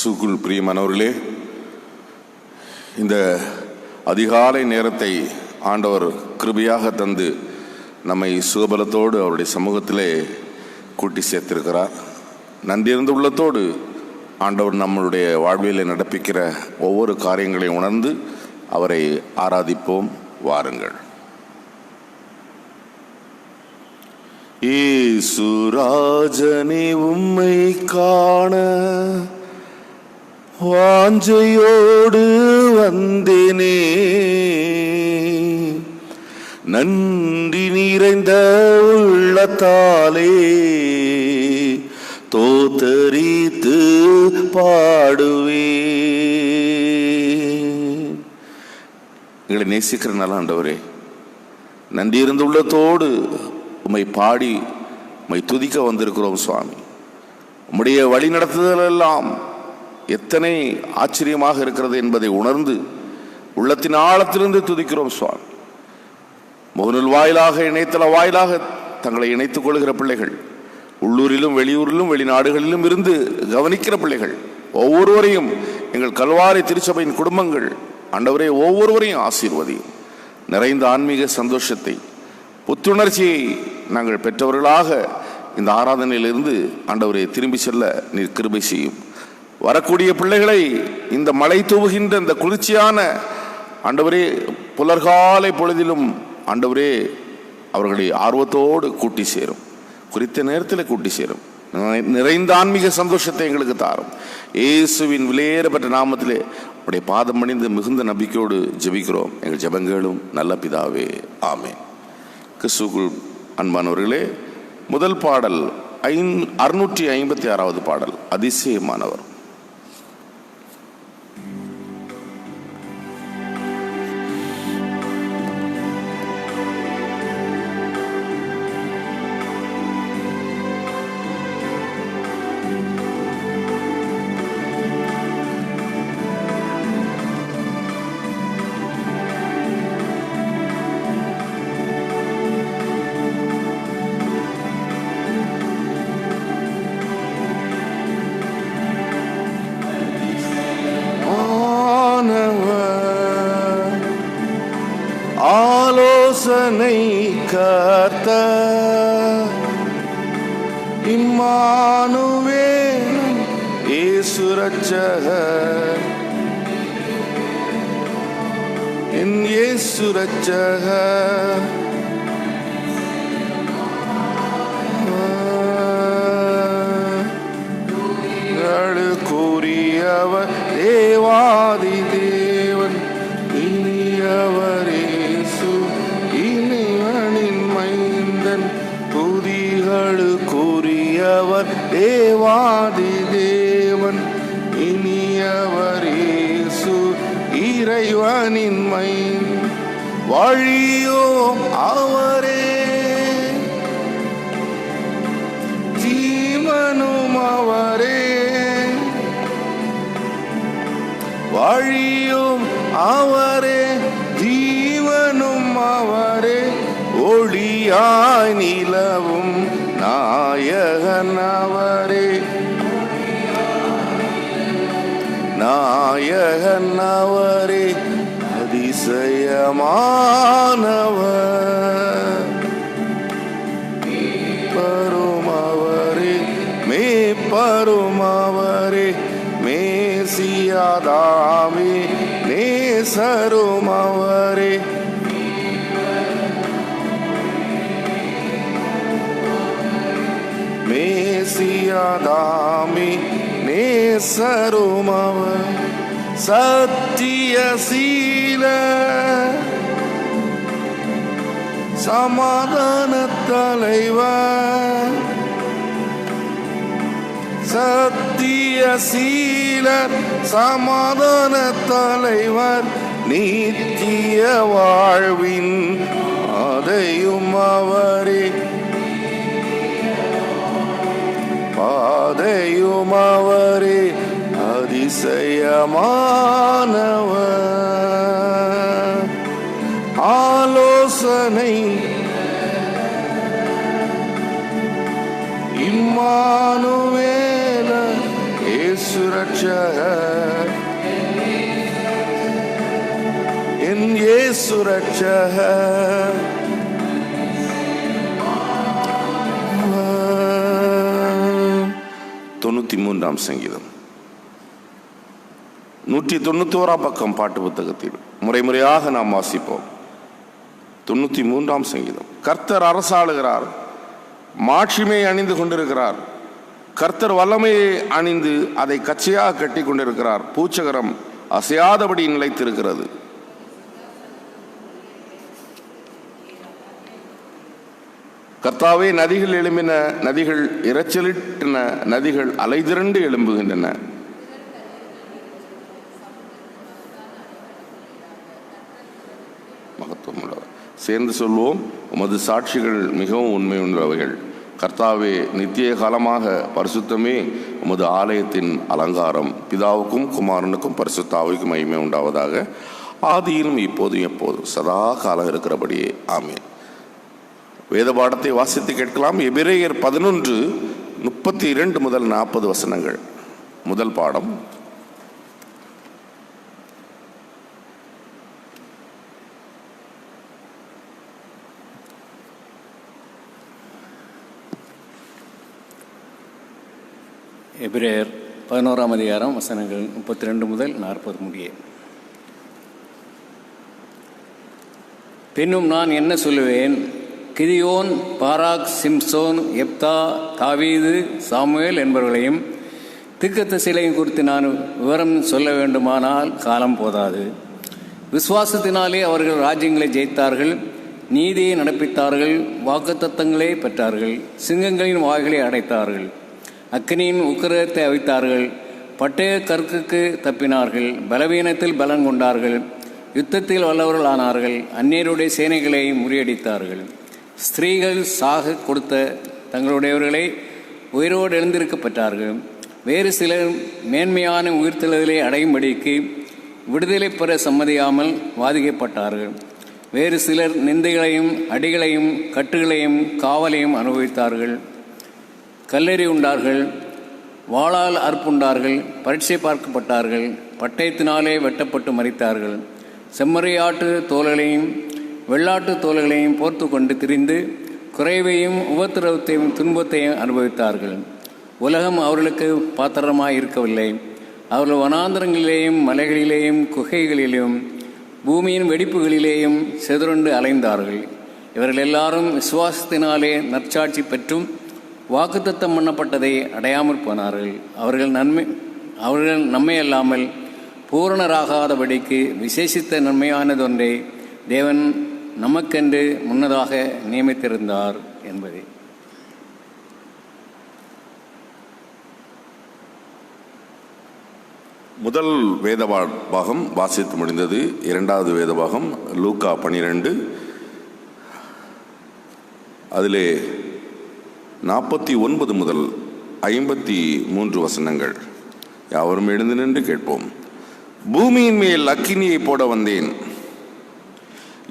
கிறிஸ்துவுக்குள் பிரியமானவர்களே, இந்த அதிகாலை நேரத்தை ஆண்டவர் கிருபையாக தந்து நம்மை சுகபலத்தோடு அவருடைய சமூகத்திலே கூட்டி சேர்த்திருக்கிறார். நன்றியிருந்த உள்ளத்தோடு ஆண்டவர் நம்மளுடைய வாழ்விலே நடப்பிக்கிற ஒவ்வொரு காரியங்களையும் உணர்ந்து அவரை ஆராதிப்போம். வாருங்கள். இயேசுராஜனே, உம்மை காண வாஞ்சையோடு வந்தேனே, நன்றி நிறைந்த உள்ளத்தாலே தோத்தரித்து பாடுவே. எங்களை நேசிக்கிற நல்ல ஆண்டவரே, நன்றி இருந்த உள்ளத்தோடு உம்மை பாடி உம்மை துதிக்க வந்திருக்கிறோம் சுவாமி. உம்முடைய வழி நடத்துதல் எல்லாம் எத்தனை ஆச்சரியமாக இருக்கிறது என்பதை உணர்ந்து உள்ளத்தின் ஆழத்திலிருந்து துதிக்கிறோம் சுவாமி. முகநூல் வாயிலாக, இணையதள வாயிலாக தங்களை இணைத்துக் கொள்கிற பிள்ளைகள், உள்ளூரிலும் வெளியூரிலும் வெளிநாடுகளிலும் இருந்து கவனிக்கிற பிள்ளைகள் ஒவ்வொருவரையும், எங்கள் கல்வாரி திருச்சபையின் குடும்பங்கள் ஆண்டவரே ஒவ்வொருவரையும் ஆசீர்வதியும். நிறைந்த ஆன்மீக சந்தோஷத்தை, புத்துணர்ச்சியை நாங்கள் பெற்றவர்களாக இந்த ஆராதனையிலிருந்து ஆண்டவரை திரும்பி செல்ல நீர் கிருபை செய்யும். வரக்கூடிய பிள்ளைகளை இந்த மழை தூவுகின்ற இந்த குளிர்ச்சியான ஆண்டவரே புலர்காலை பொழுதிலும் ஆண்டவரே அவர்களை ஆர்வத்தோடு கூட்டி சேரும், குறித்த நேரத்தில் கூட்டி சேரும். நிறைந்த ஆன்மீக சந்தோஷத்தை எங்களுக்கு தாரும். இயேசுவின் விலையேறப்பட்ட நாமத்திலே உடைய பாதம் பணிந்து மிகுந்த நம்பிக்கையோடு ஜெபிக்கிறோம் எங்கள் ஜெபங்களும் நல்ல பிதாவே, ஆமென். கிறிஸ்துவுக்குள் அன்பானவர்களே, முதல் பாடல் 656வது பாடல், அதிசயமானவர். ஆலோசனை கர்த்தர், இம்மானுவேல் இயேசு இரட்சகர், என் இயேசு இரட்சகர். கூறியவர் தேவாதி தேவன், இனியவரே இனிவனின் மைந்தன், புதிகளுக்குரியவர் தேவாதி தேவன், இனியவர் இயேசு இறைவனின் மைந்தன். வழியோ அவரே, ஜீவனும் அவரே, வழியும் அவரே, ஜீவனும் அவரே, ஒளியாய் நிலவும் நாயகன் அவரே, நாயகன் அவரே, அதிசயமானவர், மேய்ப்பரும் அவரே, மேய்ப்பரும் அவரே, மேசியாதாமே நேசரும் அவரே, மேசியாதாமே நேசரும் அவர், சத்தியசீல சமாதான தலைவர், சத்தியசீலர் சமாதான தலைவர், நித்திய வாழ்வின் பாதையும் அவரே, பாதையும் அவரே, அதிசயமானவர். ஆலோசனை இம்மானுவேல் இயேசு ரட்சகர், என் இயேசு ரட்சகர். 93ஆம் சங்கீதம் 191ஆம் பக்கம் பாட்டு புத்தகத்தில் முறைமுறையாக நாம் வாசிப்போம். 93ஆம் சங்கீதம். கர்த்தர் அரசாளுகிறார், மாட்சிமை அணிந்து கொண்டிருக்கிறார். கர்த்தர் வல்லமையை அணிந்து அதை கச்சையாக கட்டி கொண்டிருக்கிறார். பூச்சகரம் அசையாதபடி நிலைத்திருக்கிறது. கர்த்தாவே, நதிகள் எழும்பின, நதிகள் இரைச்சலிட்டன, நதிகள் அலைதிரண்டு எழும்புகின்றன. மகத்துவம் உள்ளவர். சேர்ந்து சொல்வோம், உமது சாட்சிகள் மிகவும் உண்மை உள்ளவைகள். கர்த்தாவே, நித்திய காலமாக பரிசுத்தமே உமது ஆலயத்தின் அலங்காரம். பிதாவுக்கும் குமாரனுக்கும் பரிசுத்த ஆவிக்கும் மகிமை உண்டாவதாக, ஆதியிலும் இப்போதும் எப்போதும் சதா காலம் இருக்கிறபடியே ஆமென். வேத பாடத்தை வாசித்து கேட்கலாம். எபிரேயர் 11:32 முதல் 40 வசனங்கள். முதல் பாடம். எபிரேயர் 11ஆம் அதிகாரம் வசனங்கள் 32 முதல் 40 முடிய. பின்னும் நான் என்ன சொல்லுவேன்? கிதியோன், பாராக், சிம்சோன், எப்தா, தாவீது, சாமுவேல் என்பவர்களையும் திக்கத்தரசிகளையும் குறித்து நான் விவரம் சொல்ல வேண்டுமானால் காலம் போதாது. விசுவாசத்தினாலே அவர்கள் ராஜ்யங்களை ஜெயித்தார்கள், நீதியை நடப்பித்தார்கள், வாக்குத்தத்தங்களை பெற்றார்கள், சிங்கங்களின் வாய்களை அடைத்தார்கள், அக்கினியின் உக்கிரத்தை அவித்தார்கள், பட்டய கற்குக்கு தப்பினார்கள், பலவீனத்தில் பலன் கொண்டார்கள், யுத்தத்தில் வல்லவர்கள் ஆனார்கள், அந்நியருடைய சேனைகளை முறியடித்தார்கள். ஸ்திரீகள் சாக கொடுத்த தங்களுடையவர்களை உயிரோடு எழுந்திருக்கப்பட்டார்கள். வேறு சிலர் மேன்மையான உயிர்த்தெழுதலை அடையும்படிக்கு விடுதலை பெற சம்மதியாமல் வாதிக்கப்பட்டார்கள். வேறு சிலர் நிந்தைகளையும் அடிகளையும் கட்டுகளையும் காவலையும் அனுபவித்தார்கள். கல்லெறி உண்டார்கள், வாளால் அற்புண்டார்கள், பரீட்சை பார்க்கப்பட்டார்கள், பட்டயத்தினாலே வெட்டப்பட்டு மரித்தார்கள். செம்மறியாட்டு தோள்களையும் வெள்ளாட்டு தோள்களையும் போர்த்து கொண்டு திரிந்து குறைவையும் உபத்திரவத்தையும் துன்பத்தையும் அனுபவித்தார்கள். உலகம் அவர்களுக்கு பாத்திரமாய் இருக்கவில்லை. அவர்கள் வனாந்தரங்களிலேயும் மலைகளிலேயும் குகைகளிலேயும் பூமியின் வெடிப்புகளிலேயும் செதுருண்டு அலைந்தார்கள். இவர்கள் எல்லாரும் விசுவாசத்தினாலே நற்சாட்சி பெற்றும் வாக்குத்தத்தம் பண்ணப்பட்டதை அடையாமல் போனார்கள். அவர்கள் நம்மை அல்லாமல் பூரணராகாதபடிக்கு விசேஷித்த நன்மையானதொன்றை தேவன் நமக்கென்று முன்னதாக நியமித்திருந்தார் என்பதே. முதல் வேத பாகம் வாசித்து முடிந்தது. இரண்டாவது வேத பாகம் லூக்கா 12, அதிலே 49 முதல் 53 வசனங்கள். யாவரும் எழுந்து நின்று கேட்போம். பூமியின் மேல் அக்கினியை போட வந்தேன்.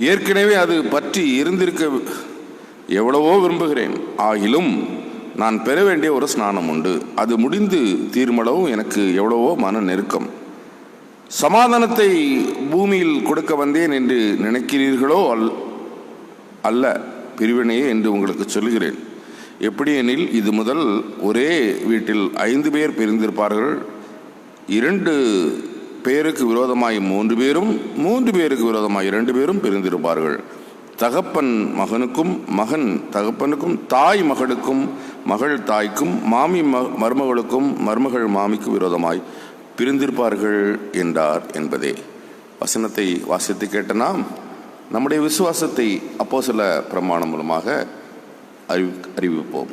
ஏற்கனவே அது பற்றி இருந்திருக்க எவ்வளவோ விரும்புகிறேன். ஆகிலும் நான் பெற வேண்டிய ஒரு ஸ்நானம் உண்டு. அது முடிந்து தீர்மளவும் எனக்கு எவ்வளவோ மன நெருக்கம். சமாதானத்தை பூமியில் கொடுக்க வந்தேன் என்று நினைக்கிறீர்களோ? அல்ல, பிரிவினையே என்று உங்களுக்கு சொல்லுகிறேன். எப்படி எனில், இது முதல் ஒரே வீட்டில் 5 பேர் பிரிந்திருப்பார்கள். 2 பேருக்கு விரோதமாய் 3 பேரும், 3 பேருக்கு விரோதமாய் 2 பேரும் பிரிந்திருப்பார்கள். தகப்பன் மகனுக்கும், மகன் தகப்பனுக்கும், தாய் மகளுக்கும், மகள் தாய்க்கும், மாமி மருமகளுக்கும், மருமகள் மாமிக்கு விரோதமாய் பிரிந்திருப்பார்கள் என்றார் என்பதே. வசனத்தை வாசித்து கேட்ட நாம் நம்முடைய விசுவாசத்தை அப்போஸ்தல பிரமாணம் மூலமாக அறிவிப்போம்.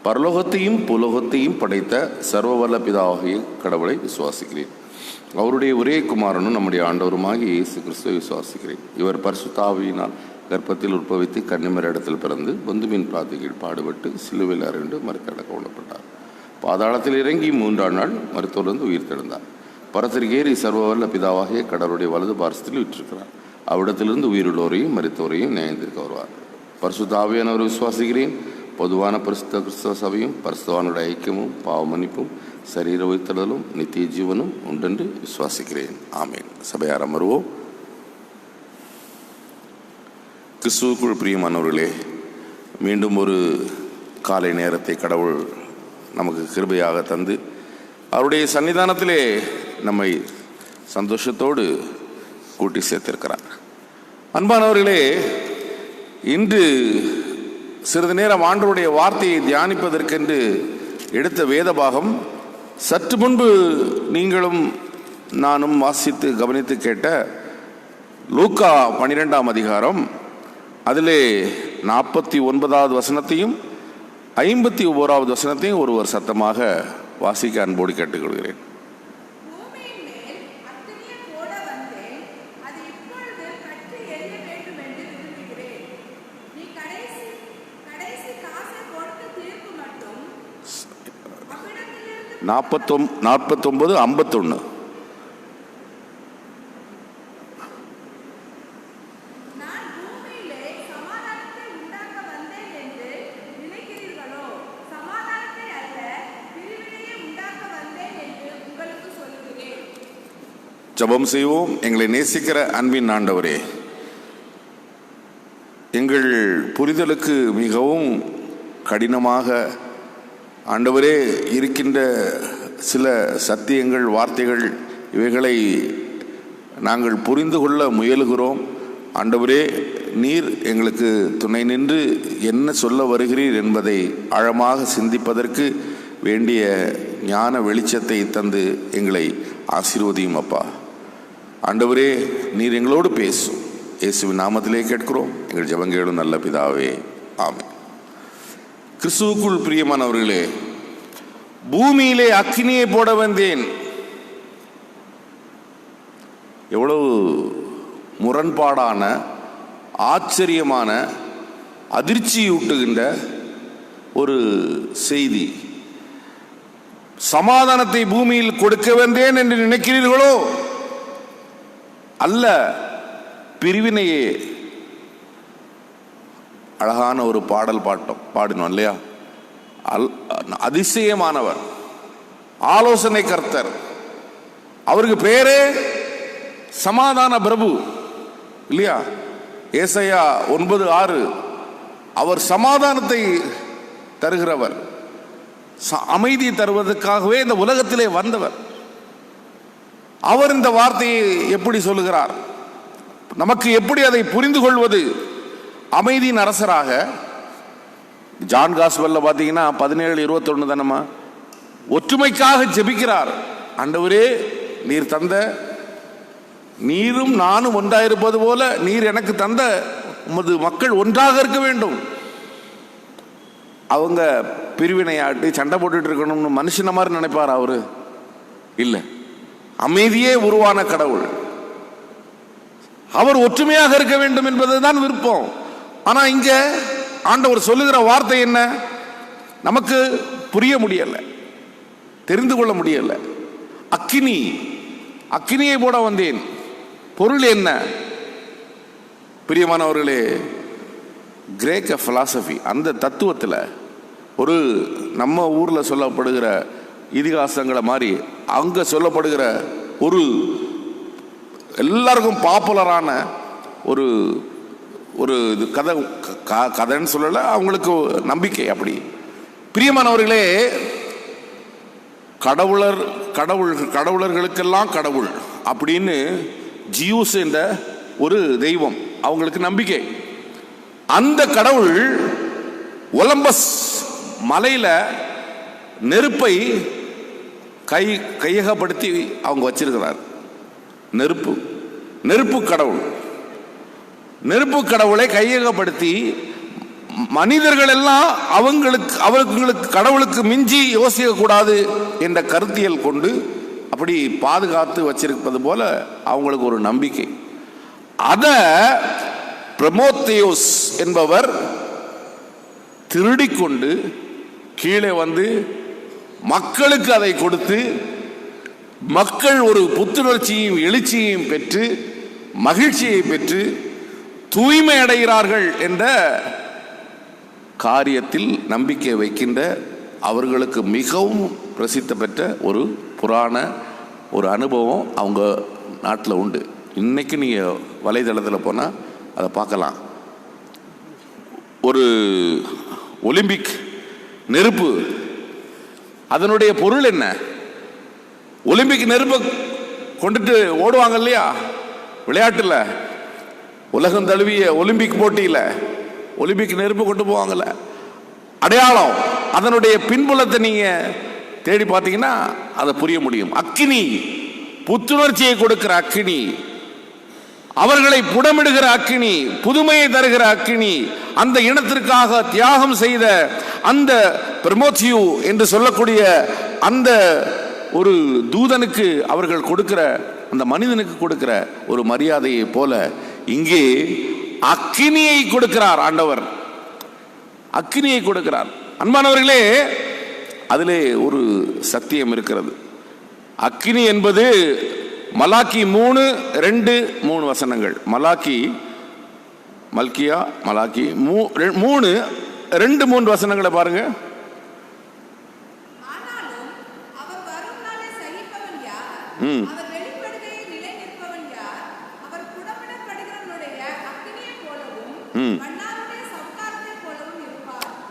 பரலோகத்தையும் புலோகத்தையும் படைத்த சர்வவல்ல பிதாவாகிய கடவுளை விசுவாசிக்கிறேன். அவருடைய ஒரே குமாரனும் நம்முடைய ஆண்டவருமாகிய இயேசு கிறிஸ்துவை விசுவாசிக்கிறேன். இவர் பரிசுத்த ஆவியினால் கர்ப்பத்தில் உற்பவித்து கன்னிமர் இடத்தில் பிறந்து பந்துமின் பாதையில் பாடுபட்டு சிலுவையில் அறைந்து மறுக்கடக்க கொள்ளப்பட்டார். பாதாளத்தில் இறங்கி 3ஆம் நாள் மருத்துவருந்து உயிர் தெழுந்தார். பரத்திற்கேறி சர்வவல்ல பிதாவாகிய கடவுளுடைய வலது பாரசத்தில் விற்றிருக்கிறார். அவ்விடத்திலிருந்து உயிருள்ளோரையும் மரித்தோரையும் நியாயத்திற்கு வருவார். பரிசுத்த ஆவியானவரை விசுவாசிக்கிறேன். பொதுவான பரிசுத்த கிறிஸ்தவ சபையும் பரிசுத்தவானுடைய ஐக்கியமும் பாவ மன்னிப்பும் சரீர உயிர்த்தெழுதலும் நித்திய ஜீவனும் உண்டென்று விசுவாசிக்கிறேன். ஆமேன். சபையார் அமர்வோம். கிறிஸ்துவுக்குள் பிரியமானவர்களே, மீண்டும் ஒரு காலை நேரத்தை கடவுள் நமக்கு கிருபையாக தந்து அவருடைய சன்னிதானத்திலே நம்மை சந்தோஷத்தோடு கூட்டி சேர்த்திருக்கிறார். அன்பானவர்களே, இன்று சிறிது நேரம் ஆண்டவருடைய வார்த்தையை தியானிப்பதற்கென்று எடுத்த வேத பாகம் சற்று முன்பு நீங்களும் நானும் வாசித்து கவனித்து கேட்ட லூக்கா 12ஆம் அதிகாரம், அதிலே 49வது வசனத்தையும் 51வது வசனத்தையும் ஒருவர் சத்தமாக வாசிக்க அன்போடு கேட்டுக்கொள்கிறேன். நாற்பத்தி 49, 51. ஜெபம் செய்வோம். எங்களை நேசிக்கிற அன்பின் ஆண்டவரே, எங்கள் புரிதலுக்கு மிகவும் கடினமாக ஆண்டவரே இருக்கின்ற சில சத்தியங்கள், வார்த்தைகள், இவைகளை நாங்கள் புரிந்து கொள்ள முயலுகிறோம். ஆண்டவரே, நீர் எங்களுக்கு துணை நின்று என்ன சொல்ல வருகிறீர் என்பதை ஆழமாக சிந்திப்பதற்கு வேண்டிய ஞான வெளிச்சத்தை தந்து எங்களை ஆசீர்வதியும் அப்பா. ஆண்டவரே, நீர் எங்களோடு பேசும். இயேசுவின் நாமத்திலே கேட்கிறோம் எங்கள் ஜெபங்களும் நல்ல பிதாவே, ஆமென். கிறிஸ்துவுக்குள் பிரியமானவர்களே, பூமியிலே அக்கினியை போட வந்தேன். எவ்வளவு முரண்பாடான, ஆச்சரியமான, அதிர்ச்சியூட்டுகின்ற ஒரு செய்தி. சமாதானத்தை பூமியில் கொடுக்க வந்தேன் என்று நினைக்கிறீர்களோ? அல்ல, பிரிவினையே. அழகான ஒரு பாடல் பாடினோம் இல்லையா? அதிசயமானவர், ஆலோசனை கர்த்தர், அவருக்கு பேரே சமாதான பிரபு இல்லையா? ஏசாயா 9:6, அவர் சமாதானத்தை தருகிறவர், அமைதி தருவதற்காகவே இந்த உலகத்திலே வந்தவர். அவர் இந்த வார்த்தையை எப்படி சொல்லுகிறார்? நமக்கு எப்படி அதை புரிந்து கொள்வது? அமைதியின் அரசராக ஜான் காஸ்பல்ல பார்த்தீங்கன்னா 17:21 தானம்மா, ஒற்றுமைக்காக ஜெபிக்கிறார். ஆண்டவரே, நீர் தந்த, நீரும் நானும் ஒன்றாயிருப்பது போல நீர் எனக்கு தந்த உமது மக்கள் ஒன்றாக இருக்க வேண்டும். அவங்க பிரிவினையாட்டி சண்டை போட்டுட்டு இருக்கணும்னு மனுஷன மாதிரி நினைப்பார் அவரு? இல்லை, அமைதியே உருவான கடவுள். அவர் ஒற்றுமையாக இருக்க வேண்டும் என்பதுதான் விருப்பம். ஆனா இங்க ஆண்டவர் சொல்லுகிற வார்த்தை என்ன? நமக்கு புரிய முடியல, தெரிந்து கொள்ள முடியல. அக்கினி, அக்கினியை போட வந்தேன். பொருள் என்ன? பிரியமானவர்களே, கிரேக்க பிலாசபி, அந்த தத்துவத்தில் ஒரு நம்ம ஊர்ல சொல்லப்படுகிற இதிகாசங்களை மாதிரி அங்க சொல்லப்படுகிற ஒரு எல்லாருக்கும் பாப்புலரான ஒரு ஒரு இது கதைன்னு சொல்லல, அவங்களுக்கு நம்பிக்கை அப்படி. பிரியமானவர்களே, கடவுளர்களுக்கெல்லாம் கடவுள் அப்படின்னு ஜியூஸ் என்ற ஒரு தெய்வம், அவங்களுக்கு நம்பிக்கை. அந்த கடவுள் ஒலம்பஸ் மலையில நெருப்பை கையகப்படுத்தி அவங்க வச்சிருக்கிறார். நெருப்பு கடவுள், நெருப்பு கடவுளை கையகப்படுத்தி மனிதர்கள் எல்லாம் அவங்களுக்கு கடவுளுக்கு மிஞ்சி யோசிக்க கூடாது என்ற கருத்தியல் கொண்டு அப்படி பாதுகாத்து வச்சிருப்பது போல அவங்களுக்கு ஒரு நம்பிக்கை. அத பிரமோத்தேயோஸ் என்பவர் திருடிக்கொண்டு கீழே வந்து மக்களுக்கு அதை கொடுத்து, மக்கள் ஒரு புத்துணர்ச்சியையும் எழுச்சியையும் பெற்று மகிழ்ச்சியை பெற்று தூய்மை அடைகிறார்கள் என்ற காரியத்தில் நம்பிக்கை வைக்கின்ற அவர்களுக்கு மிகவும் பிரசித்தி பெற்ற ஒரு புராண ஒரு அனுபவம் அவங்க நாட்டில் உண்டு. இன்னைக்கு நீங்கள் வலைதளத்தில் போனால் அதை பார்க்கலாம். ஒரு ஒலிம்பிக் நெருப்பு, அதனுடைய பொருள் என்ன? ஒலிம்பிக் நெருப்பை கொண்டுட்டு ஓடுவாங்க இல்லையா விளையாட்டுல, உலகம் தழுவிய ஒலிம்பிக் போட்டியில் ஒலிம்பிக் நெருப்பு கொண்டு போவாங்கல்ல, அடையாளம். அதனுடைய பின்புலத்தை நீங்க தேடி பார்த்தீங்கன்னா அதை புரிய முடியும். அக்கினி, புத்துணர்ச்சியை கொடுக்கிற அக்கினி, அவர்களை புடமிடுகிற அக்கினி, புதுமையை தருகிற அக்கினி, அந்த இனத்திற்காக தியாகம் செய்த அந்த பிரமோத்தியு என்று சொல்லக்கூடிய அந்த ஒரு தூதனுக்கு அவர்கள் கொடுக்கிற, அந்த மனிதனுக்கு கொடுக்கிற ஒரு மரியாதையை போல இங்கே அக்கினியை கொடுக்கிறார் ஆண்டவர். அக்கினியை கொடுக்கிறார். அன்பானவர்களே, அதிலே ஒரு சத்தியம் இருக்கிறது. அக்கினி என்பது மலாக்கி 3:2-3 வசனங்கள். மல்கியா மலாக்கி 3:2-3 வசனங்களை பாருங்க.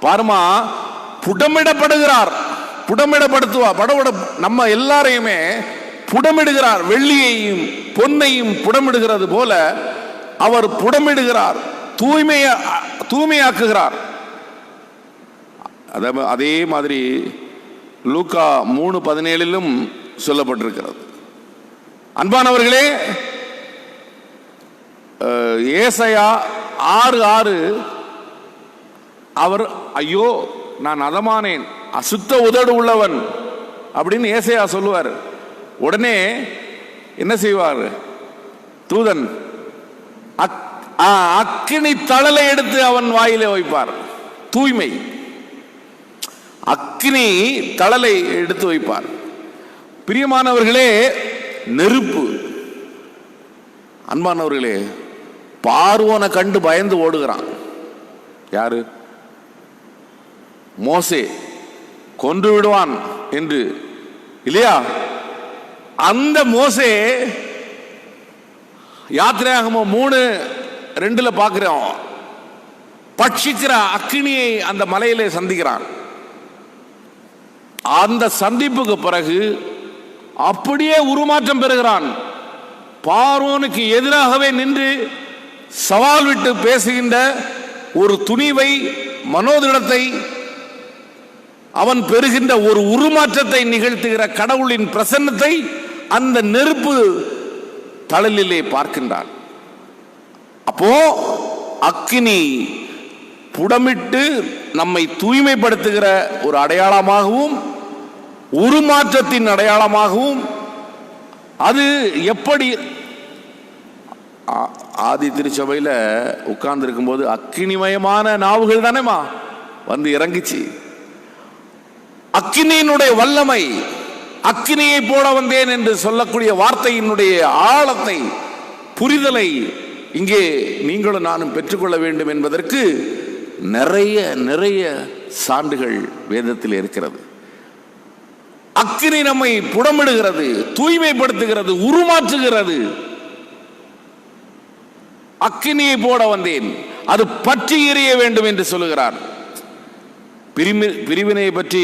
பாருமா, புடமிடப்படுகிறார், புடமிடப்படுத்துவார். நம்ம எல்லாரையுமே புடமிடுகிறார். வெள்ளியையும் பொன்னையும் புடமிடுகிறது போல அவர் புடமிடுகிறார், தூய்மையாக்குகிறார். அதே மாதிரி லூக்கா 3:17 சொல்லப்பட்டிருக்கிறது. அன்பானவர்களே, ஏசாயா 6:6 அவர் ஐயோ நான் அதமானேன், அசுத்த உதடு உள்ளவன் அப்படின்னு ஏசாயா சொல்லுவார். உடனே என்ன செய்வார் தூதன்? அக்கினி தழலை எடுத்து அவன் வாயிலே வைப்பார். தூய்மை, அக்கினி தழலை எடுத்து வைப்பார். பிரியமானவர்களே, நெருப்பு. அன்பானவர்களே, பார்வோனை கண்டு பயந்து ஓடுகிறான். யாரு? மோசே. கொன்று விடுவான் என்று இல்லையா? அந்த மோசே யாத்திரையாகமம் 3:2 பார்க்கிறோம். பட்சிக்கிற அக்கினியை அந்த மலையிலே சந்திக்கிறான். அந்த சந்திப்புக்கு பிறகு அப்படியே உருமாற்றம் பெறுகிறான். பார்வோனுக்கு எதிராகவே நின்று சவால் விட்டு பேசுகின்ற ஒரு துணிவை, மனோதிடத்தை, அவன் பெறுகின்ற ஒரு உருமாற்றத்தை நிகழ்த்துகிற கடவுளின் பிரசன்னத்தை அந்த நெருப்பு தழலிலே பார்க்கின்றான். அப்போ அக்கினி புடமிட்டு நம்மை தூய்மைப்படுத்துகிற ஒரு அடையாளமாகவும் உருமாற்றத்தின் அடையாளமாகவும், அது எப்படி ஆதி திருச்சபையில் உட்கார்ந்து இருக்கும்போது அக்கினிமயமான நாவுகள் தானேமா வந்து இறங்கிச்சு. அக்கினியினுடைய வல்லமை, அக்கினியை போட வந்தேன் என்று சொல்லக்கூடிய வார்த்தையினுடைய ஆழத்தை, புரிதலை இங்கே நீங்களும் நானும் பெற்றுக்கொள்ள வேண்டும் என்பதற்கு நிறைய நிறைய சான்றுகள் வேதத்தில் இருக்கிறது. அக்கினி நம்மை புடமிடுகிறது, தூய்மைப்படுத்துகிறது, உருமாற்றுகிறது. அக்கினியை போட வந்தேன், அது பற்றி எரிய வேண்டும் என்று சொல்லுகிறார். பிரிவினையை பற்றி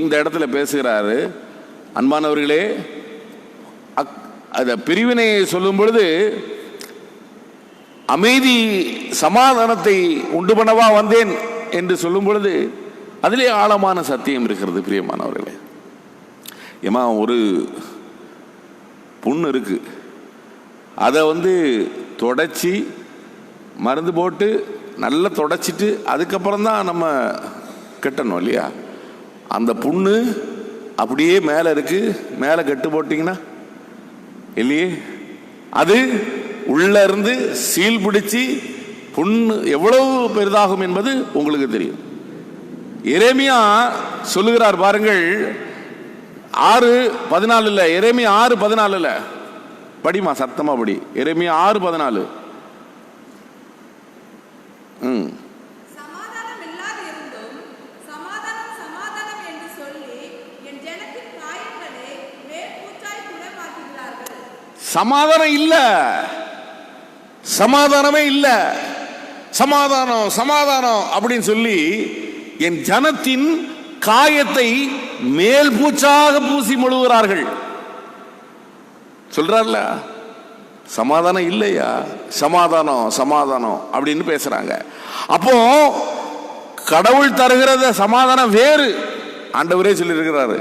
இந்த இடத்துல பேசுகிறாரு. அன்பானவர்களே, அந்த பிரிவினையை சொல்லும் பொழுது அமைதி சமாதானத்தை உண்டு பண்ணவா வந்தேன் என்று சொல்லும் பொழுது அதிலே ஆழமான சத்தியம் இருக்கிறது. பிரியமானவர்களே, ஏமா ஒரு புண்ணு இருக்கு, அதை தொடச்சி மருந்து போட்டு நல்லா தொடச்சிட்டு அதுக்கப்புறம் தான் நம்ம கட்டணும் இல்லையா? அந்த புண்ணு அப்படியே மேலே இருக்கு, மேலே கட்டு போட்டிங்கன்னா இல்லையே, அது உள்ள இருந்து சீல் பிடிச்சி புண்ணு எவ்வளவு பெரிதாகும் என்பது உங்களுக்கு தெரியும். எரேமியா சொல்லுகிறார் பாருங்கள், 6:14 எரேமியா 6:14 படிமா, சத்தமா படி. எரேமியா 6:14. சமாதானம் இல்ல, சமாதானமே இல்ல. சமாதானம் சமாதானம் அப்படின்னு சொல்லி என் ஜனத்தின் காயத்தை மேல் பூச்சாக பூசி மொழுகிறார்கள். சொல்றாருல, சமாதானம் இல்லையா, சமாதானம் சமாதானம் அப்படின்னு பேசுறாங்க. அப்போ கடவுள் தருகிறத சமாதானம் வேறு. ஆண்டவரே சொல்லி இருக்கிறாரு,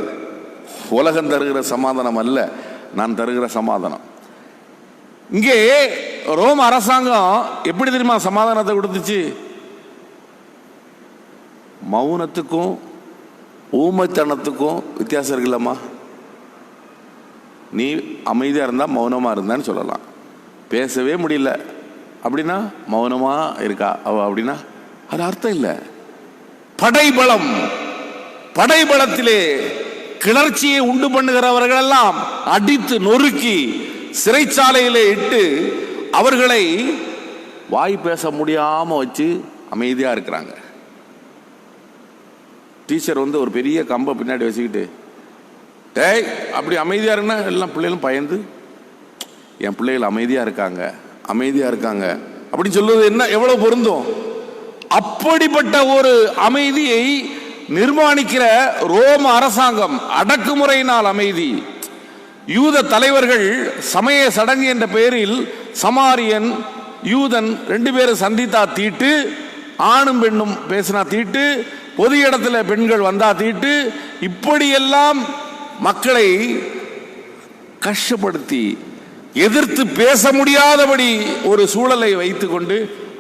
உலகம் தருகிற சமாதானம் அல்ல, நான் தருகிற சமாதானம். இங்கே ரோம அரசாங்கம் எப்படி தெரியுமா சமாதானத்தை கொடுத்துச்சு? மௌனத்துக்கும் ஊமைத்தனத்துக்கும் வித்தியாசம் இருக்குல்லம்மா. நீ அமைதியா இருந்தா மௌனமா இருந்தான்னு சொல்லலாம். பேசவே முடியல அப்படின்னா மௌனமா இருக்கா அவ அப்படின்னா அது அர்த்தம் இல்லை. படைபலம், படைபலத்திலே கிளர்ச்சியை உண்டு பண்ணுகிறவர்கள் எல்லாம் அடித்து நொறுக்கி சிறைச்சாலையிலே இட்டு அவர்களை வாய் பேச முடியாம வச்சு அமைதியா இருக்கிறாங்க. டீச்சர் வந்து ஒரு பெரிய கம்பை பின்னாடி வச்சுக்கிட்டு, டேய் அப்படி அமைதியா இருக்குன்னா எல்லாம் பிள்ளைகளும் பயந்து, என் பிள்ளைகள் அமைதியா இருக்காங்க அமைதியா இருக்காங்க அப்படின்னு சொல்லுவது என்ன எவ்வளவு பொருந்தும்? அப்படிப்பட்ட ஒரு அமைதியை நிர்மாணிக்கிற ரோம அரசாங்கம், அடக்குமுறையினால் அமைதி. யூத தலைவர்கள் சமய சடங்கு என்ற பெயரில் சமாரியன் யூதன் ரெண்டு பேரும் சந்தித்தா தீட்டு, ஆணும் பெண்ணும் பேசினா தீட்டு, பொது இடத்துல பெண்கள் வந்தா தீட்டு, இப்படியெல்லாம் மக்களை கஷ்டப்படுத்தி எதிர்த்து பேச முடியாதபடி ஒரு சூழலை வைத்துக் கொண்டு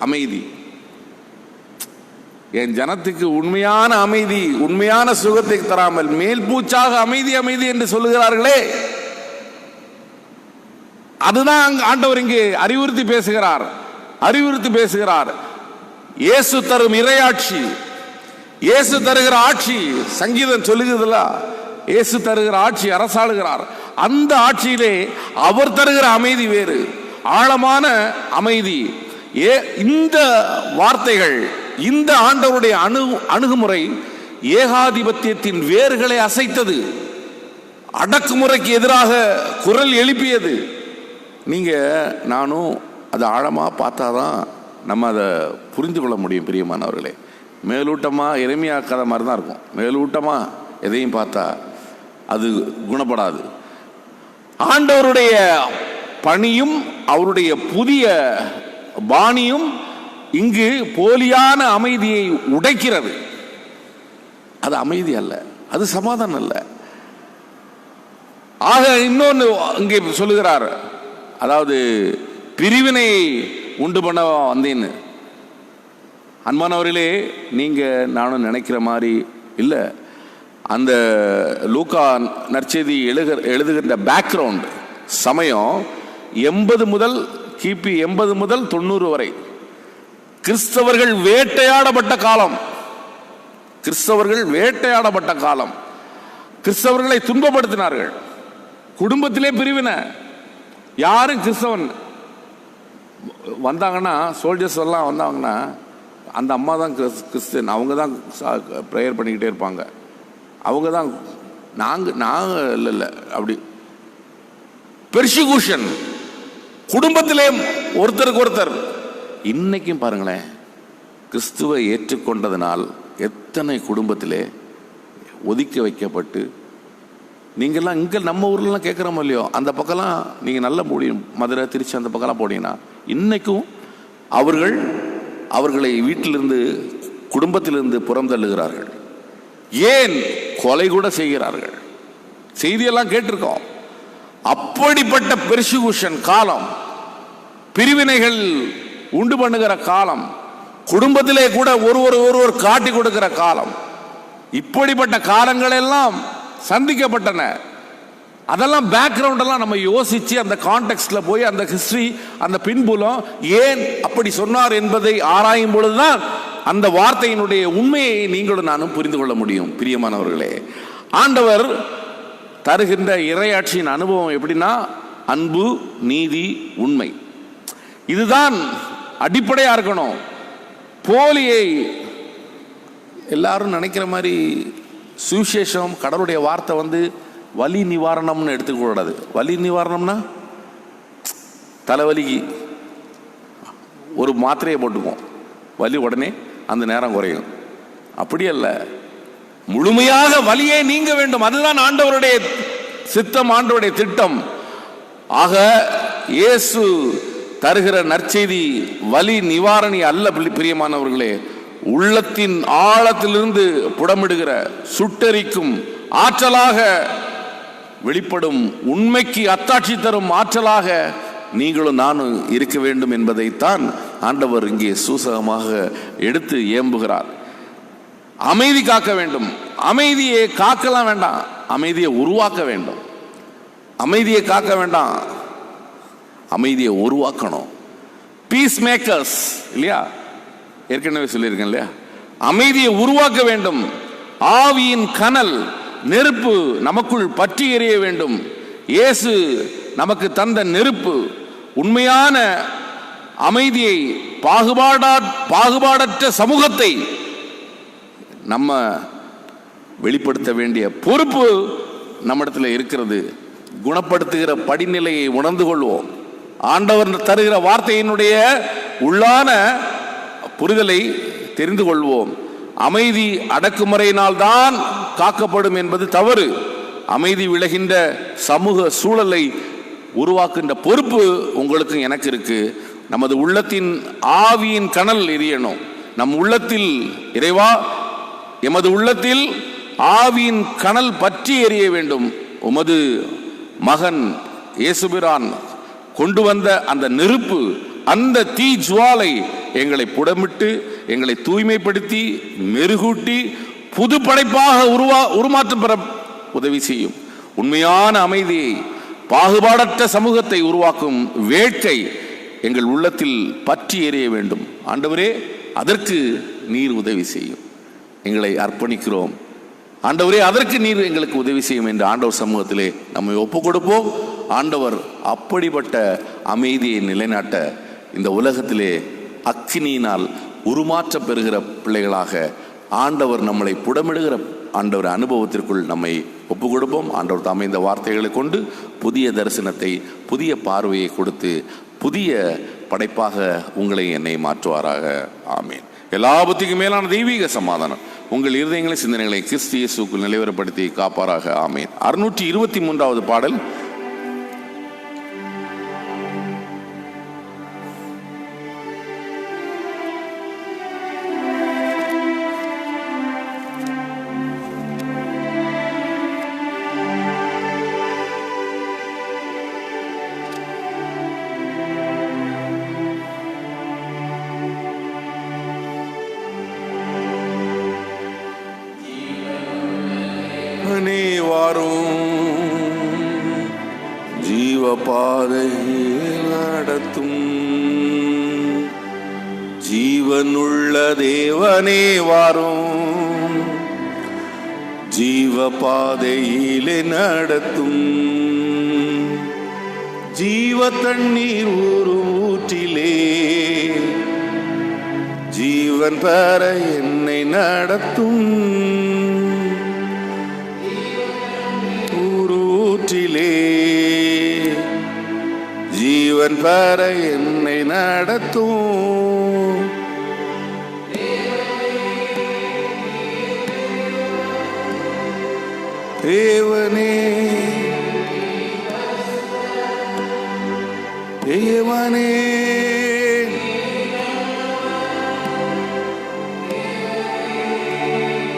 அமைதி. என் ஜனத்துக்கு உண்மையான அமைதி, உண்மையான சுகத்தை தராமல் மேல் பூச்சாக அமைதி அமைதி என்று சொல்லுகிறார்களே, அதுதான் ஆண்டவர் இங்கே அறிவுறுத்தி பேசுகிறார். இயேசு தரும் இறையாட்சி, இயேசு தருகிற ஆட்சி, சங்கீதம் சொல்லுகிறதுல இயேசு தருகிற ஆட்சி, அரசாளுகிறார். அந்த ஆட்சியிலே அவர் தருகிற அமைதி வேறு, ஆழமான அமைதி. இந்த வார்த்தைகள், இந்த ஆண்டவருடைய அணுகுமுறை ஏகாதிபத்தியத்தின் வேர்களை அசைத்தது, அடக்குமுறைக்கு எதிராக குரல் எழுப்பியது. நீங்க நானும் அதை ஆழமா பார்த்தாதான் நம்ம அதை புரிந்து கொள்ள முடியும். பிரியமானவர்களே, மேலூட்டமா எளிமையா கதை மாதிரி தான் இருக்கும். மேலூட்டமா எதையும் பார்த்தா அது குணப்படாது. ஆண்டவருடைய பணியும் அவருடைய புதிய பாணியும் இங்கு போலியான அமைதியை உடைக்கிறது. அது அமைதி அல்ல, அது சமாதானம் அல்ல. ஆக இன்னொன்று இங்கே சொல்லுகிறார், அதாவது பிரிவினை உண்டு பண்ண வந்தேன்னு. அன்பானவர்களே, நீங்க நானும் நினைக்கிற மாதிரி இல்லை. அந்த லூக்கா நற்செய்தி எழுதுகின்ற பேக்ரவுண்ட் சமயம் 80 முதல் கிபி 80 முதல் 90 வரை கிறிஸ்தவர்கள் வேட்டையாடப்பட்ட காலம். கிறிஸ்தவர்களை துன்பப்படுத்தினார்கள். குடும்பத்திலே பிரிவினை. யாரும் கிறிஸ்தவன் வந்தாங்கன்னா, சோல்ஜர்ஸ் எல்லாம் வந்தாங்கன்னா, அந்த அம்மா தான் கிறிஸ்டியன், அவங்க தான் ப்ரேயர் பண்ணிக்கிட்டே இருப்பாங்க, அவங்க தான், நாங்கள் இல்லை. அப்படி பெர்சிகூஷன் குடும்பத்திலே ஒருத்தருக்கு ஒருத்தர். இன்னைக்கும் பாருங்களேன், கிறிஸ்துவை ஏற்றுக்கொண்டதனால் எத்தனை குடும்பத்திலே ஒதுக்கி வைக்கப்பட்டு, நீங்கள்லாம் இங்கே நம்ம ஊர்லாம் கேட்குறோமோ இல்லையோ, அந்த பக்கம்லாம் நீங்கள் நல்ல முடியும், மதுரை திருச்சி அந்த பக்கம்லாம் போனீங்கன்னா இன்னைக்கும் அவர்களை வீட்டிலிருந்து குடும்பத்திலிருந்து புறம் தள்ளுகிறார்கள். ஏன் கொலை கூட செய்கிறார்கள். செய்தியெல்லாம் கேட்டிருக்கோம். அப்படிப்பட்ட பெர்சிகூஷன் காலம், பிரிவினைகள் உண்டு பண்ணுகிற காலம், குடும்பத்திலே கூட ஒருவர் காட்டி கொடுக்கிற காலம், இப்படிப்பட்ட காலங்கள் எல்லாம் சந்திக்கப்பட்டன. அதெல்லாம் பேக்ரவுண்ட் எல்லாம் நம்ம யோசிச்சு அந்த கான்டெக்ட்ல போய் அந்த ஹிஸ்டரி, அந்த பின்புலம் ஏன் அப்படி சொன்னார் என்பதை ஆராயும் பொழுதுதான் அந்த வார்த்தையினுடைய உண்மையை நீங்களும் நானும் புரிந்து கொள்ள முடியும். பிரியமானவர்களே, ஆண்டவர் தருகின்ற இறையாட்சியின் அனுபவம் எப்படின்னா அன்பு, நீதி, உண்மை. இதுதான் அடிப்படையா இருக்கணும். போலியை எல்லாரும் நினைக்கிற மாதிரி சுவிசேஷம், கடவுளுடைய வார்த்தை வலி நிவாரணம்னு எடுத்துக்கூடாது. வலி நிவாரணம்னா தலைவலிக்கு ஒரு மாத்திரையை போட்டுக்குவோம், வலி உடனே அந்த நேரம் குறையும். அப்படி அல்ல, முழுமையாக வலியே நீங்க வேண்டும். அதுதான் ஆண்டவருடைய சித்தம், ஆண்டவருடைய திட்டம். ஆக இயேசு தருகிற நற்செய்தி வலி நிவாரணி அல்ல பிரியமானவர்களே, உள்ளத்தின் ஆழத்திலிருந்து புடமிடுகிற சுட்டெரிக்கும் ஆற்றலாக வெளிப்படும், உண்மைக்கு அத்தாட்சி தரும் ஆற்றலாக நீங்களும் நானும் இருக்க வேண்டும் என்பதைத்தான் ஆண்டவர் இங்கே சூசகமாக எடுத்து ஏம்புகிறார். அமைதி காக்க வேண்டும். அமைதியை காக்கலாம் வேண்டாம், அமைதியை உருவாக்க வேண்டும். அமைதியை காக்க வேண்டாம், அமைதியை உருவாக்கணும். பீஸ் மேக்கர்ஸ் இல்லையா, ஏற்கனவே சொல்லியிருக்கேன் இல்லையா, அமைதியை உருவாக்க வேண்டும். ஆவியின் கனல் நெருப்பு நமக்குள் பற்றி எரிய வேண்டும். இயேசு நமக்கு தந்த நெருப்பு உண்மையான அமைதியை, பாகுபாடற்ற சமூகத்தை நம்ம வெளிப்படுத்த வேண்டிய பொறுப்பு நம்மிடத்தில் இருக்கிறது. குணப்படுத்துகிற படிநிலையை உணர்ந்து கொள்வோம். ஆண்டவர் தருகிற வார்த்தையினுடைய உள்ளான புரிதலை தெரிந்து கொள்வோம். அமைதி அடக்குமுறையினால் தான் காக்கப்படும் என்பது தவறு. அமைதி விளைகின்ற சமூக சூழலை உருவாக்குகின்ற பொறுப்பு உங்களுக்கும் எனக்கு இருக்கு. நமது உள்ளத்தின் ஆவியின் கனல் எரியணும். நம் உள்ளத்தில், இறைவா எமது உள்ளத்தில் ஆவியின் கனல் பற்றி எரிய வேண்டும். உமது மகன் இயேசுபிரான் கொண்டு வந்த அந்த நெருப்பு, அந்த தீ ஜுவாலை எங்களை புடமிட்டு, எங்களை தூய்மைப்படுத்தி, மெருகூட்டி, புது படைப்பாக உருமாற்றம் பெற உதவி செய்யும். உண்மையான அமைதியை, பாகுபாடற்ற சமூகத்தை உருவாக்கும் வேட்கை எங்கள் உள்ளத்தில் பற்றி எரிய வேண்டும். ஆண்டவரே, அதற்கு நீர் உதவி செய்யும். எங்களை அர்ப்பணிக்கிறோம். ஆண்டவரே, அதற்கு நீர் எங்களுக்கு உதவி செய்யும் என்று ஆண்டவர் சமூகத்திலே நம்மை ஒப்புக் கொடுப்போம். ஆண்டவர் அப்படிப்பட்ட அமைதியை நிலைநாட்ட இந்த உலகத்திலே அக்கினியினால் உருமாற்ற பெறுகிற பிள்ளைகளாக ஆண்டவர் நம்மளை புடமிடுகிற ஆண்டவர் அனுபவத்திற்குள் நம்மை ஒப்புக் கொடுப்போம். ஆண்டவர் தாமே இந்த வார்த்தைகளை கொண்டு புதிய தரிசனத்தை, புதிய பார்வையை கொடுத்து புதிய படைப்பாக உங்களை என்னை மாற்றுவாராக. ஆமீன். எல்லா புத்திக்கும் மேலான தெய்வீக சமாதானம் உங்கள் இருதயங்களை, சிந்தனைகளை கிறிஸ்து இயேசுவுக்குள் நிலைவரப்படுத்தி காப்பாராக. ஆமீன். 623வது பாடல். ஜீவபாதையில் நடத்தும் ஜீவனுள்ள தேவனே வாரும், ஜீவபாதையிலே நடத்தும். ஜீவ தண்ணீர் ஊற்றிலே ஜீவன் பெற என்னை நடத்தும். ஊற்றிலே ஜீவன் பெற என்னை நடத்தும். தேவனே, தேவனே,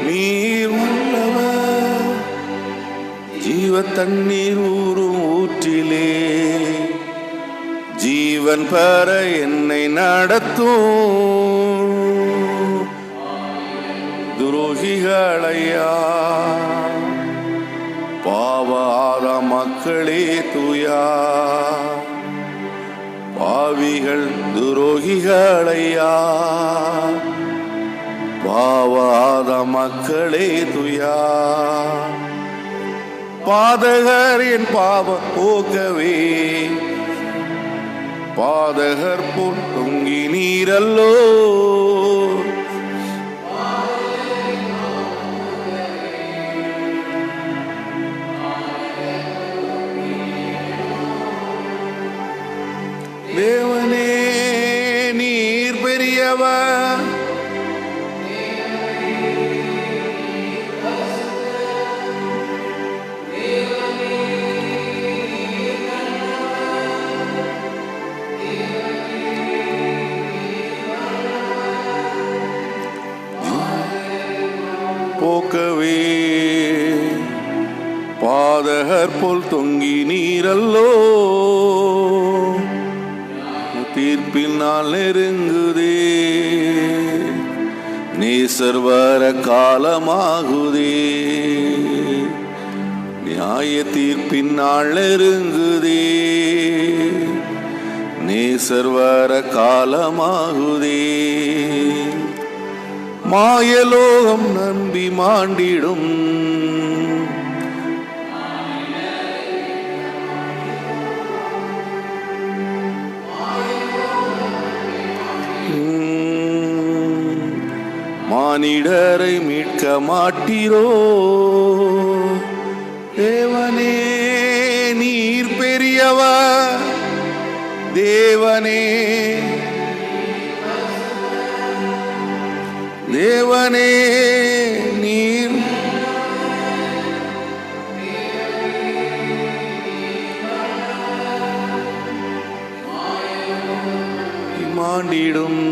நீர் உள்ளவர். ஜீவ தண்ணீர் ஊறும் ஊற்றிலே ஜீவன் பெற என்னை நடத்தும். துரோகிகளையா பாவாத மக்களே தூயா, பாவிகள் துரோகிகளையா பாவாத மக்களே தூயா. பாதகர் என் பாவம் போக்கவே பாதகர் போல் தொங்கி நீரல்லோ. பாதகர் போல் தொங்கி நீரல்லோ, தீர்ப்பில் நாள் நெருங்குதே, நேசர் வர காலமாகுதே, நியாய தீர்ப்பின் நாள் நெருங்குதே, நேசர் வர காலமாகுதே. மாயலோகம் நம்பி மாண்டிடும், மானிடரை மீட்க மாட்டீரோ, தேவனே நீர் பெரியவர், தேவனே தேவனே நீர் மாண்டிடும்,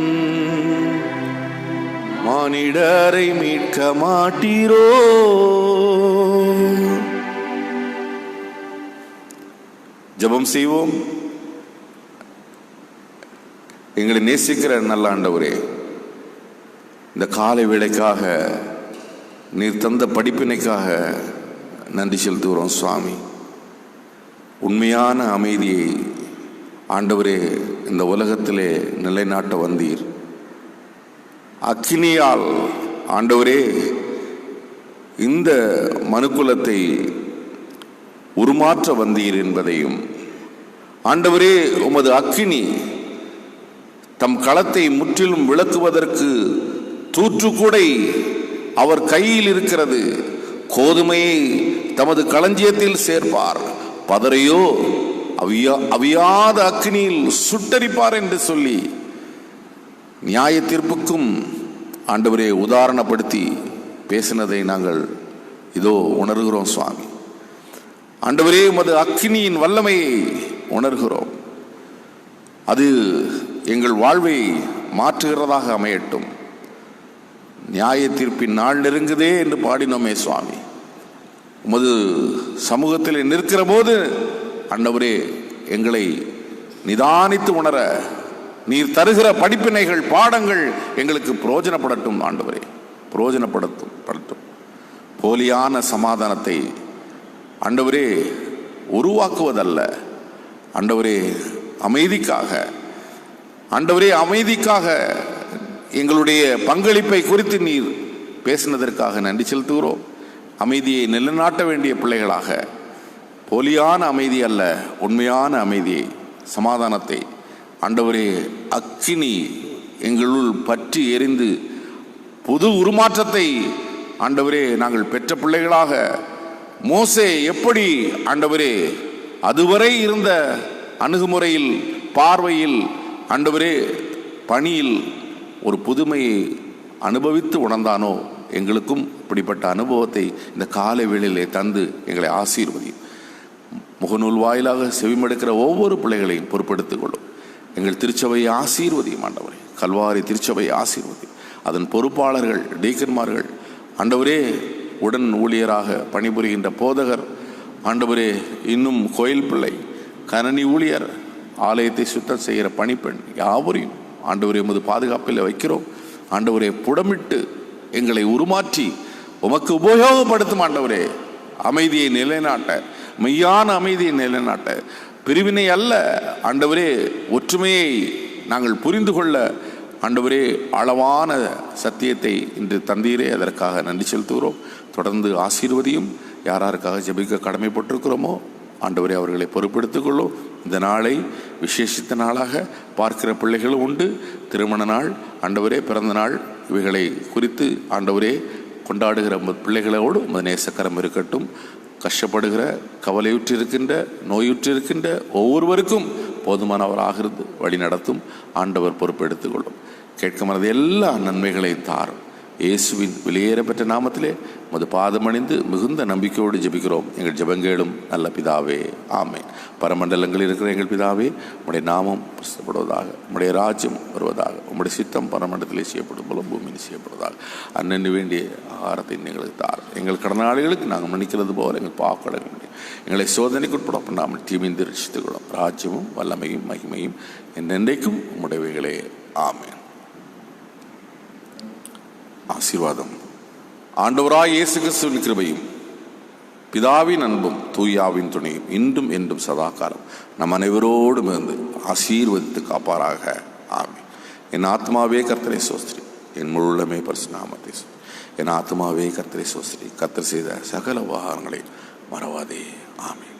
மானிடரை மீட்க மாட்டீரோ. ஜெபம் செய்வோம். எங்களை நேசிக்கிற நல்ல ஆண்டவரே, இந்த காலை வேளைக்காக நீர் தந்த படிப்பினைக்காக நன்றி செலுத்துகிறோம் சுவாமி. உண்மையான அமைதியை ஆண்டவரே இந்த உலகத்திலே நிலைநாட்ட வந்தீர். அக்கினியால் ஆண்டவரே இந்த மனுக்குலத்தை உருமாற்ற வந்தீர் என்பதையும், ஆண்டவரே உமது அக்கினி தம் களத்தை முற்றிலும் விளக்குவதற்கு தூற்றுக்கூடை அவர் கையில் இருக்கிறது, கோதுமையை தமது களஞ்சியத்தில் சேர்ப்பார், பதரையோ அவியாத அக்கினியில் சுட்டரிப்பார் என்று சொல்லி நியாய தீர்ப்புக்கும் ஆண்டவரே உதாரணப்படுத்தி பேசினதை நாங்கள் இதோ உணர்கிறோம் சுவாமி. ஆண்டவரே உமது அக்கினியின் வல்லமையை உணர்கிறோம். அது எங்கள் வாழ்வை மாற்றுகிறதாக அமையட்டும். நியாய தீர்ப்பின் நாள் நெருங்குதே என்று பாடினோமே சுவாமி. உமது சமூகத்தில் நிற்கிற போது ஆண்டவரே எங்களை நிதானித்து உணர நீர் தருகிற படிப்பினைகள், பாடங்கள் எங்களுக்கு பிரயோஜனப்படட்டும் ஆண்டவரே, பிரயோஜனப்படட்டும். போலியான சமாதானத்தை ஆண்டவரே உருவாக்குவதல்ல ஆண்டவரே, அமைதிக்காக ஆண்டவரே, அமைதிக்காக எங்களுடைய பங்களிப்பை குறித்து நீர் பேசினதற்காக நன்றி செலுத்துகிறோம். அமைதியை நிலைநாட்ட வேண்டிய பிள்ளைகளாக, போலியான அமைதி அல்ல, உண்மையான அமைதியை, சமாதானத்தை ஆண்டவரே அக்கினி எங்களுள் பற்றி எரிந்து புது உருமாற்றத்தை ஆண்டவரே நாங்கள் பெற்ற பிள்ளைகளாக, மோசே எப்படி ஆண்டவரே அதுவரை இருந்த அணுகுமுறையில், பார்வையில் ஆண்டவரே பணியில் ஒரு புதுமையை அனுபவித்து உணர்ந்தானோ, எங்களுக்கும் இப்படிப்பட்ட அனுபவத்தை இந்த காலை வேளையிலே தந்து எங்களை ஆசீர்வதி. முகநூல் வாயிலாக செவிமடுக்கிற ஒவ்வொரு பிள்ளைகளையும் பொறுப்பெடுத்துக் கொள்ளும். எங்கள் திருச்சபையை ஆசீர்வதியும் ஆண்டவரே, கல்வாரி திருச்சபையை ஆசீர்வதி. அதன் பொறுப்பாளர்கள், டீக்கன்மார்கள் ஆண்டவரே, உடன் ஊழியராக பணிபுரிகின்ற போதகர் ஆண்டவரே, இன்னும் கோயில் பிள்ளை, கணனி ஊழியர், ஆலயத்தை சுத்தம் செய்கிற பணிப்பெண் யாவரையும் ஆண்டவரே உமது பாதுகாப்பில் வைக்கிறோம். ஆண்டவரே புடமிட்டு எங்களை உருமாற்றி உமக்கு உபயோகப்படுத்தும் ஆண்டவரே. அமைதியை நிலைநாட்ட, மெய்யான அமைதியை நிலைநாட்ட, பிரிவினை அல்ல ஆண்டவரே, ஒற்றுமையை நாங்கள் புரிந்து கொள்ள ஆண்டவரே அளவான சத்தியத்தை இன்று தந்தீரே, அதற்காக நன்றி செலுத்துகிறோம். தொடர்ந்து ஆசீர்வதியும். யாராருக்காக ஜெபிக்க கடமைப்பட்டிருக்கிறோமோ ஆண்டவரே அவர்களை பொறுப்பெடுத்துக் கொள்ளும். இந்த நாளை விசேஷித்த நாளாக பார்க்கிற பிள்ளைகளும் உண்டு. திருமண நாள் ஆண்டவரே, பிறந்த நாள், இவைகளை குறித்து ஆண்டவரே கொண்டாடுகிற பிள்ளைகளோடு உமது நேசக்கரம் இருக்கட்டும். கஷ்டப்படுகிற, கவலையுற்றிருக்கின்ற, நோயுற்றிருக்கின்ற ஒவ்வொருவருக்கும் போதுமானவராகிறது வழி நடத்தும். ஆண்டவர் பொறுப்பெடுத்துக் கொள்ளும். கேட்க மனது எல்லா நன்மைகளையும் தாரும். இயேசுவின் வெளியேறப்பெற்ற நாமத்திலே உமது பாதமணிந்து மிகுந்த நம்பிக்கையோடு ஜெபிக்கிறோம் எங்கள் ஜெபங்கேளும் நல்ல பிதாவே, ஆமேன். பரமண்டலங்களில் இருக்கிற எங்கள் பிதாவே, உம்முடைய நாமம் பிரசித்தப்படுவதாக, உம்முடைய ராஜ்யம் வருவதாக, உம்முடைய சித்தம் பரமண்டலத்திலே செய்யப்படும் போல பூமியில் செய்யப்படுவதாக. அன்னன்னு வேண்டிய ஆகாரத்தை எங்களுக்கு தார். எங்கள் கடனாளிகளுக்கு நாங்கள் மன்னிக்கிறது போல எங்கள் பாவக்கடங்களை எங்களை சோதனைக்கு உட்பட பண்ணாமல் தீமைந்து ரட்சித்துக் கொள்ளும். ராஜ்யமும் வல்லமையும் மகிமையும் என்றென்றைக்கும் உம்முடையவைகளே. ஆமென். ஆசீர்வாதம். ஆண்டவராய் இயேசு கிறிஸ்துவின் கிருபையும் பிதாவின் அன்பும் தூயாவின் துணையும் இன்றும் என்றும் சதா காலம் நம் அனைவரோடும் இருந்து ஆசீர்வதித்து காப்பாராக. ஆமென். என் ஆத்மாவே கர்த்தரை சோஸ்திரி, என் முழுமே பரிசுத்த நாமத்தை சோஸ்திரி. என் ஆத்மாவே கர்த்தரை சோஸ்திரி, கர்த்தர் செய்த சகல உபகாரங்களை மறவாதே. ஆமென்.